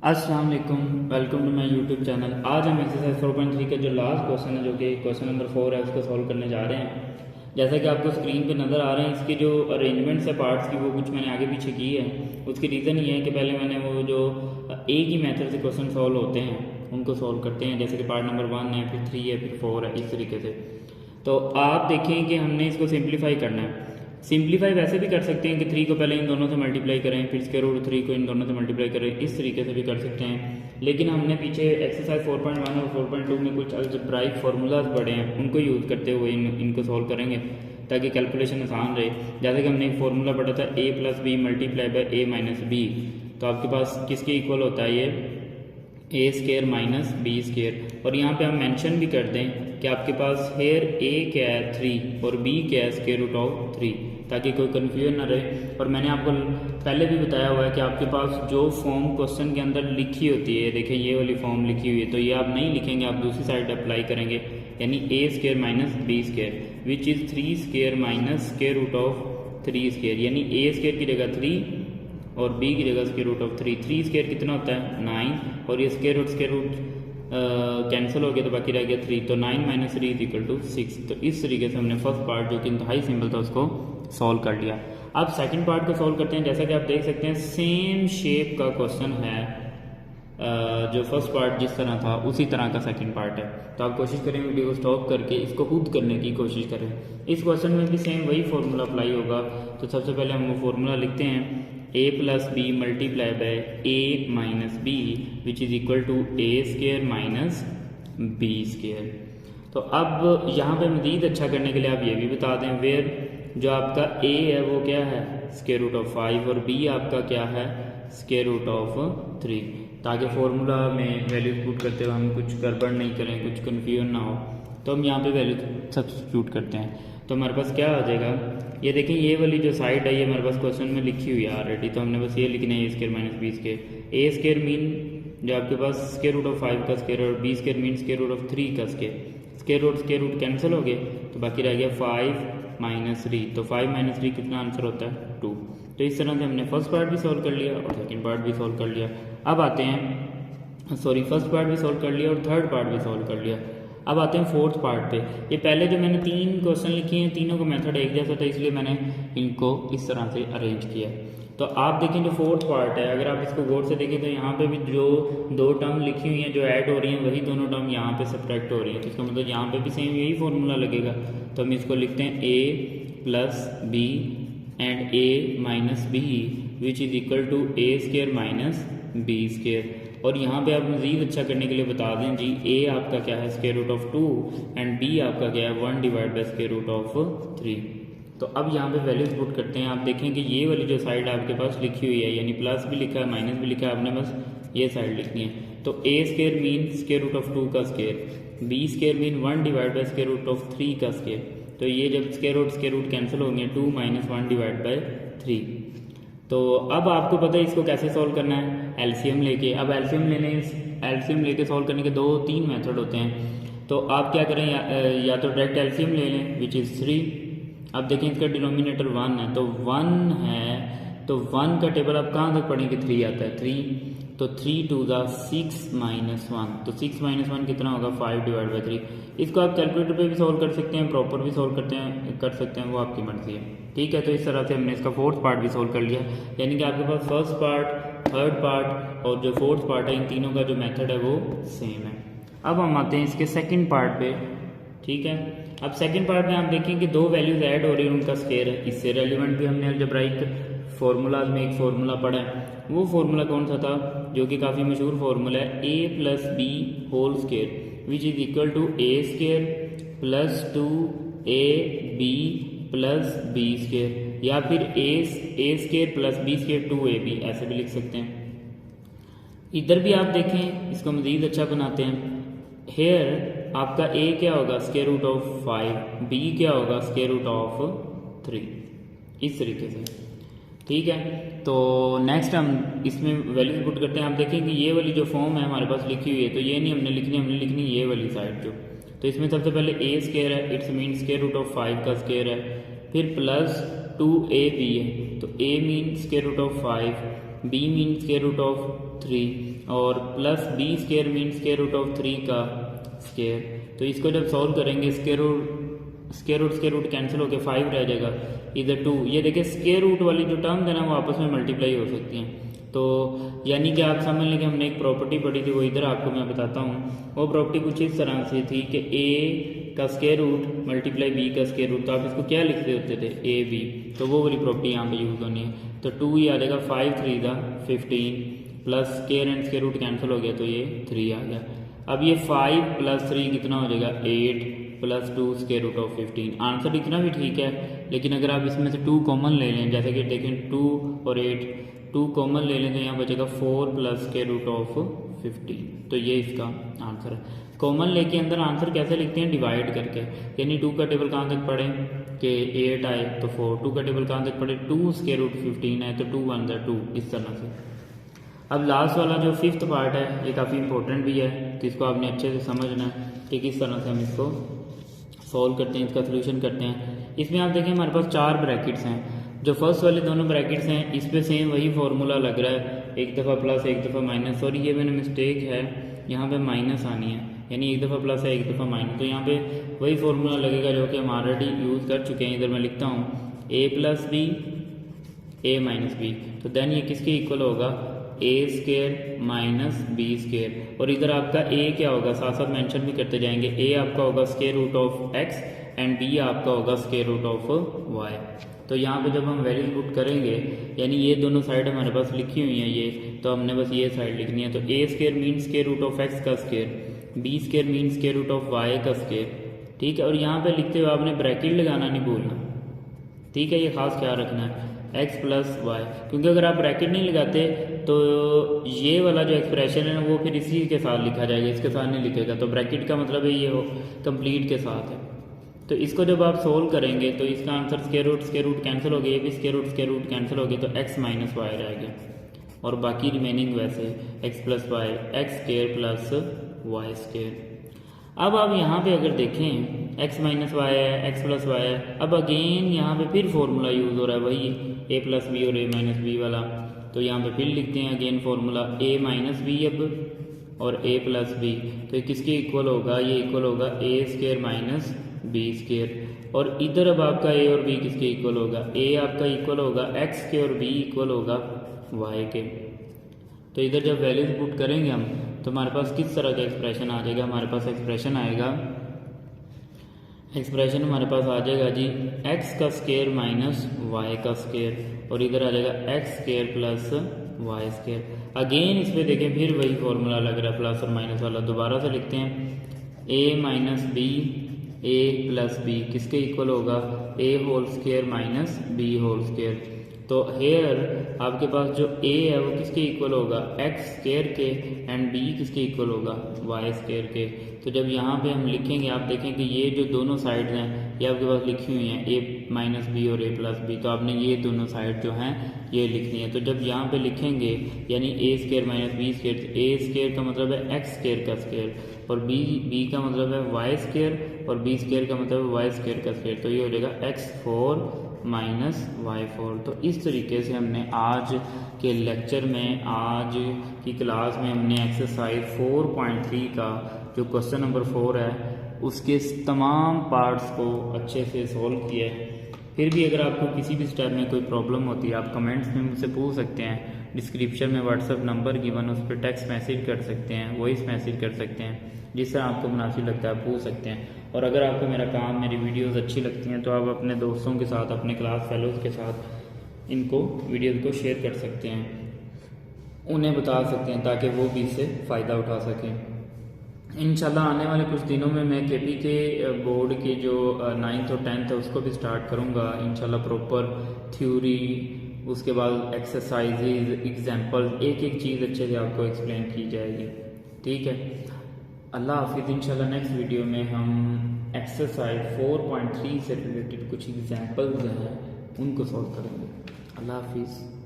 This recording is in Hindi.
अस्सलाम वालेकुम, welcome to my YouTube channel. आज हम एक्सरसाइज 4.3 का जो लास्ट क्वेश्चन है, जो कि क्वेश्चन नंबर 4 है, उसको सॉल्व करने जा रहे हैं। जैसा कि आपको स्क्रीन पे नज़र आ रहे हैं, इसकी जो अरेंजमेंट्स है पार्ट्स की, वो कुछ मैंने आगे पीछे की है। उसकी रीज़न ये है कि पहले मैंने वो जो एक ही मेथड से क्वेश्चन सॉल्व होते हैं उनको सॉल्व करते हैं। जैसे कि पार्ट नंबर 1 है, फिर 3 है, फिर 4 है, इस तरीके से। तो आप देखें कि हमने इसको सिंप्लीफाई करना है। सिंप्लीफाई वैसे भी कर सकते हैं कि 3 को पहले इन दोनों से मल्टीप्लाई करें, फिर स्क्वायर रूट 3 को इन दोनों से मल्टीप्लाई करें, इस तरीके से भी कर सकते हैं। लेकिन हमने पीछे एक्सरसाइज 4.1 और 4.2 में कुछ अलजेब्राइक फार्मूलाज पढ़े हैं, उनको यूज़ करते हुए इनको सॉल्व करेंगे ताकि कैलकुलेशन आसान रहे। जैसे कि हमने एक फार्मूला पढ़ा था a plus B multiply by A minus B. तो आपके पास किसके इक्वल होता है ये? A square minus B square. और यहाँ पे हम मेंशन भी कर दें कि आपके पास हेयर ए क्या है 3 और बी क्या है स्केयर रूट ऑफ 3, ताकि कोई कन्फ्यूजन ना रहे। और मैंने आपको पहले भी बताया हुआ है कि आपके पास जो फॉर्म क्वेश्चन के अंदर लिखी होती है, देखें ये वाली फॉर्म लिखी हुई है, तो ये आप नहीं लिखेंगे, आप दूसरी साइड अप्लाई करेंगे, यानी a square minus B square which is 3 square minus square root of 3 square, यानी ए स्केयर की जगह 3 और b की जगह स्केयर रूट ऑफ 3 स्केयर कितना होता है 9, और ये स्केयर रूट कैंसिल हो गया तो बाकी रह गया 3, तो 9 माइनस 3 इज इक्वल टू 6। तो इस तरीके से हमने फर्स्ट पार्ट जो कि इंतहाई सिंपल था उसको सॉल्व कर लिया। अब सेकंड पार्ट को सॉल्व करते हैं। जैसा कि आप देख सकते हैं सेम शेप का क्वेश्चन है, जो फर्स्ट पार्ट जिस तरह था उसी तरह का सेकंड पार्ट है। तो आप कोशिश करें वीडियो को स्टॉप करके इसको खुद करने की कोशिश करें। इस क्वेश्चन में भी सेम वही फार्मूला अप्लाई होगा। तो सबसे पहले हम वो फार्मूला लिखते हैं, a plus B multiply by A minus B which is equal to A square minus B square. तो अब यहाँ पे मज़ीद अच्छा करने के लिए आप ये भी बता दें वेयर जो आपका a है वो क्या है स्केयर रूट ऑफ 5 और b आपका क्या है स्केयर रूट ऑफ 3, ताकि फार्मूला में वैल्यूज पुट करते हुए हम कुछ गड़बड़ नहीं करें, कुछ कन्फ्यूजन ना हो। तो हम यहाँ पे वैल्यू सब्स्टिट्यूट करते हैं। तो हमारे पास क्या आ जाएगा, ये देखें ये वाली जो साइड है ये हमारे पास क्वेश्चन में लिखी हुई है ऑलरेडी, तो हमने बस ये लिखना है ए स्केयर माइनस बी स्केयर। ए स्केयर मीन जो आपके पास स्केयर रूट ऑफ 5 का स्केयर, और B square mean square root of 3 का स्केयर। स्केयर रूट कैंसिल हो गए तो बाकी रह गया 5 माइनस 3, तो 5 माइनस 3 कितना आंसर होता है 2। तो इस तरह से हमने फर्स्ट पार्ट भी सॉल्व कर लिया और सेकेंड पार्ट भी सॉल्व कर लिया। अब आते हैं फर्स्ट पार्ट भी सॉल्व कर लिया और थर्ड पार्ट भी सॉल्व कर लिया। अब आते हैं फोर्थ पार्ट पे। ये पहले जो मैंने 3 क्वेश्चन लिखे हैं, तीनों का मेथड एक जैसा था, इसलिए मैंने इनको इस तरह से अरेंज किया। तो आप देखें जो फोर्थ पार्ट है, अगर आप इसको गौर से देखें तो यहाँ पे भी जो 2 टर्म लिखी हुई हैं जो ऐड हो रही हैं, वही दोनों टर्म यहाँ पे सब्ट्रैक्ट हो रही हैं। तो इसका मतलब यहाँ पे भी सेम यही फॉर्मूला लगेगा। तो हम इसको लिखते हैं a plus B and a minus B which is equal to A square minus B square. और यहाँ पे आप मज़ीद अच्छा करने के लिए बता दें जी, a आपका क्या है square root of 2 and b आपका क्या है 1 divide by square root of 3। तो अब यहाँ पे वैल्यूज पुट करते हैं। आप देखें कि ये वाली जो साइड आपके पास लिखी हुई है, यानी प्लस भी लिखा है माइनस भी लिखा है, आपने बस ये साइड लिखनी है। तो a square mean square root of 2 का square, b square mean 1 divide by square root of 3 का स्क्वायर। तो ये जब स्क्वायर रूट कैंसिल होंगे 2 माइनस 1 डिवाइड बाई 3। तो अब आपको पता है इसको कैसे सॉल्व करना है, एलसीएम लेके। अब एलसीएम लेके सॉल्व करने के 2-3 मेथड होते हैं। तो आप क्या करें, या तो डायरेक्ट एलसीएम ले लें विच इज़ 3। अब देखें इसका डिनोमिनेटर 1 है, तो 1 है, तो 1 का टेबल आप कहाँ तक पढ़ेंगे 3 आता है 3, तो 3 2 ज़ा 6 माइनस 1, तो 6 माइनस 1 कितना होगा 5 डिवाइड बाई 3। इसको आप कैलकुलेटर पे भी सॉल्व कर सकते हैं, प्रॉपर भी सॉल्व कर सकते हैं, वो आपकी मर्जी है। ठीक है, तो इस तरह से हमने इसका फोर्थ पार्ट भी सॉल्व कर लिया, यानी कि आपके पास फर्स्ट पार्ट, थर्ड पार्ट और जो फोर्थ पार्ट है, इन तीनों का जो मेथड है वो सेम है। अब हम आते हैं इसके सेकंड पार्ट पे। ठीक है, अब सेकंड पार्ट में आप देखें कि 2 वैल्यूज ऐड हो रही हैं, उनका स्क्वायर है। इससे रेलिवेंट भी हमने अलजेब्राइक फार्मूलाज में एक फार्मूला पढ़ा है। वो फार्मूला कौन सा था, जो कि काफ़ी मशहूर फार्मूला है, a plus b whole square which is equal to a square plus 2ab plus B square, या फिर a square plus B square 2ab, ऐसे भी लिख सकते हैं। इधर भी आप देखें, इसको मज़ीद अच्छा बनाते हैं। हेयर आपका a क्या होगा स्क्वायर रूट ऑफ 5, b क्या होगा स्क्वायर रूट ऑफ 3, इस तरीके से। ठीक है, तो नेक्स्ट हम इसमें वैल्यूज पुट करते हैं। आप देखें कि ये वाली जो फॉर्म है हमारे पास लिखी हुई है, तो ये नहीं हमने लिखनी ये वाली साइड जो। तो इसमें सबसे पहले a स्क्वायर है, it's mean square root of 5 का स्क्वायर है, फिर प्लस 2ab है, तो a mean square root of 5 B mean square root of 3 और plus B square mean square root of 3 का स्क्वायर। तो इसको जब सॉल्व करेंगे स्क्वायर रूट कैंसिल होकर 5 रह जाएगा, इधर 2। ये देखिए स्क्वायर रूट वाली जो टर्म है ना वो आपस में मल्टीप्लाई हो सकती हैं। तो यानी कि आप समझ लें कि हमने एक प्रॉपर्टी पढ़ी थी, वो इधर आपको मैं बताता हूँ। वो प्रॉपर्टी कुछ इस तरह से थी कि ए का स्क्वायर रूट मल्टीप्लाई बी का स्क्वायर रूट, तो आप इसको क्या लिखते होते थे, ए बी। तो वो वाली प्रॉपर्टी यहाँ पे यूज़ होनी है। तो 2 ही आ जाएगा, 5 3 दा 15 plus square and square root cancel हो गया तो ये 3 आ गया। अब ये 5 प्लस 3 कितना हो जाएगा, 8 plus 2 square root of 15। Answer इतना भी ठीक है, लेकिन अगर आप इसमें से 2 कॉमन ले लें, जैसे कि देखें 2 और 8, 2 कॉमन ले लें तो यहाँ बचेगा 4 प्लस स्क्वायर रूट ऑफ 15। तो ये इसका आंसर है। कॉमन लेके अंदर आंसर कैसे लिखते हैं, डिवाइड करके। यानी 2 का टेबल कहाँ तक पढ़े कि 8 आए तो 4, 2 का टेबल कहाँ तक पढ़े 2 स्क्वायर रूट 15 है तो 2 1 2, इस तरह से। अब लास्ट वाला जो 5th पार्ट है ये काफ़ी इंपॉर्टेंट भी है, तो इसको आपने अच्छे से समझना है कि किस तरह से हम इसको सॉल्व करते हैं, इसका सोल्यूशन करते हैं। इसमें आप देखें हमारे पास 4 ब्रैकेट्स हैं। जो फर्स्ट वाले दोनों ब्रैकेट्स हैं इस पे सेम वही फार्मूला लग रहा है, एक दफ़ा प्लस एक दफ़ा माइनस। सॉरी ये मैंने मिस्टेक है, यहाँ पे माइनस आनी है, यानी एक दफ़ा प्लस है एक दफ़ा माइनस। तो यहाँ पे वही फार्मूला लगेगा जो कि हम ऑलरेडी यूज़ कर चुके हैं। इधर मैं लिखता हूँ ए प्लस बी ए माइनस बी, तो देन ये किसके इक्वल होगा, ए स्क्वायर माइनस बी स्क्वायर। और इधर आपका ए क्या होगा, साथ साथ मेंशन भी करते जाएंगे। ए आपका होगा square root of X and B आपका होगा स्क्वायर रूट ऑफ वाई। तो यहाँ पे जब हम वैल्यूज पुट करेंगे, यानी ये दोनों साइड हमारे पास लिखी हुई हैं ये, तो हमने बस ये साइड लिखनी है। तो a square mean square root of x का square, b square mean square root of y का स्क्वायर, ठीक है। और यहाँ पे लिखते हुए आपने ब्रैकेट लगाना नहीं भूलना, ठीक है, ये खास ख्याल रखना है, एक्स प्लस वाई। क्योंकि अगर आप ब्रैकेट नहीं लगाते तो ये वाला जो एक्सप्रेशन है ना वो फिर इसी के साथ लिखा जाएगा, इसके साथ नहीं लिखेगा। तो ब्रैकेट का मतलब है ये हो कंप्लीट के साथ है। तो इसको जब आप सोल्व करेंगे तो इसका आंसर स्क्वायर रूट कैंसिल हो गया, ये भी स्क्वायर रूट कैंसिल हो गया, तो एक्स माइनस वाई रह गया। और बाकी रिमेनिंग वैसे X plus Y, X square plus Y square. अब आप यहाँ पे अगर देखें एक्स माइनस वाई है, एक्स प्लस वाई है। अब अगेन यहाँ पे फिर फॉर्मूला यूज़ हो रहा है वही ए प्लस बी और ए माइनस बी वाला। तो यहाँ पे फिर लिखते हैं अगेन फॉर्मूला ए माइनस बी अब और ए प्लस बी। तो किसके इक्वल होगा, ये इक्वल होगा ए स्क्वायर माइनस बी स्क्वायर। और इधर अब आपका ए और बी किसके इक्वल होगा, ए आपका इक्वल होगा एक्स के और बी इक्वल होगा वाई के। तो इधर जब वैल्यूज पुट करेंगे हम तो हमारे पास किस तरह का एक्सप्रेशन आ जाएगा, हमारे पास एक्सप्रेशन हमारे पास आ जाएगा जी एक्स का स्क्वायर माइनस वाई का स्क्वायर, और इधर आ जाएगा X square plus Y square. Again इस पर देखें फिर वही फॉर्मूला लग रहा है प्लस और माइनस वाला। दोबारा से लिखते हैं a minus b a plus b किसके इक्वल होगा, a whole square minus b whole square. तो हेयर आपके पास जो ए है वो किसके इक्वल होगा, एक्स स्क्वायर के, एंड बी किसके इक्वल होगा, वाई स्क्वायर के। तो जब यहाँ पे हम लिखेंगे आप देखें कि ये जो दोनों साइड हैं ये आपके पास लिखी हुई हैं ए माइनस बी और ए प्लस बी, तो आपने ये दोनों साइड जो हैं ये लिखनी है। तो जब यहाँ पे लिखेंगे यानी ए स्क्वायर माइनस बी स्क्वायर, ए स्क्वायर का मतलब है एक्स स्क्वायर का स्क्वायर, और बी का मतलब है वाई स्क्वायर, और बी स्क्वायर का मतलब है वाई स्क्वायर का स्क्वायर। तो ये हो जाएगा x4 माइनस y4। तो इस तरीके से हमने आज के लेक्चर में, आज की क्लास में हमने एक्सरसाइज 4.3 का जो क्वेश्चन नंबर 4 है उसके तमाम पार्ट्स को अच्छे से सॉल्व किया है। फिर भी अगर आपको किसी भी स्टेप में कोई प्रॉब्लम होती है आप कमेंट्स में मुझसे पूछ सकते हैं। डिस्क्रिप्शन में व्हाट्सएप नंबर गिवन, उस पर टेक्स्ट मैसेज कर सकते हैं, वॉइस मैसेज कर सकते हैं, जिस तरह आपको मुनासिब लगता है आप पूछ सकते हैं। और अगर आपको मेरा काम, मेरी वीडियोस अच्छी लगती हैं तो आप अपने दोस्तों के साथ, अपने क्लास फेलोज़ के साथ इनको वीडियोस को शेयर कर सकते हैं, उन्हें बता सकते हैं ताकि वो भी इससे फ़ायदा उठा सकें। इंशाल्लाह आने वाले कुछ दिनों में मैं केपी के बोर्ड के जो 9th और 10th है उसको भी स्टार्ट करूँगा इंशाल्लाह। प्रॉपर थ्योरी, उसके बाद एक्सरसाइजेज, एग्जाम्पल, एक एक चीज़ अच्छे से आपको एक्सप्लेन की जाएगी, ठीक है। अल्लाह हाफिज़। इंशाल्लाह नेक्स्ट वीडियो में हम एक्सरसाइज 4.3 से रिलेटेड कुछ एग्जाम्पल्स हैं उनको सॉल्व करेंगे। अल्लाह हाफिज़।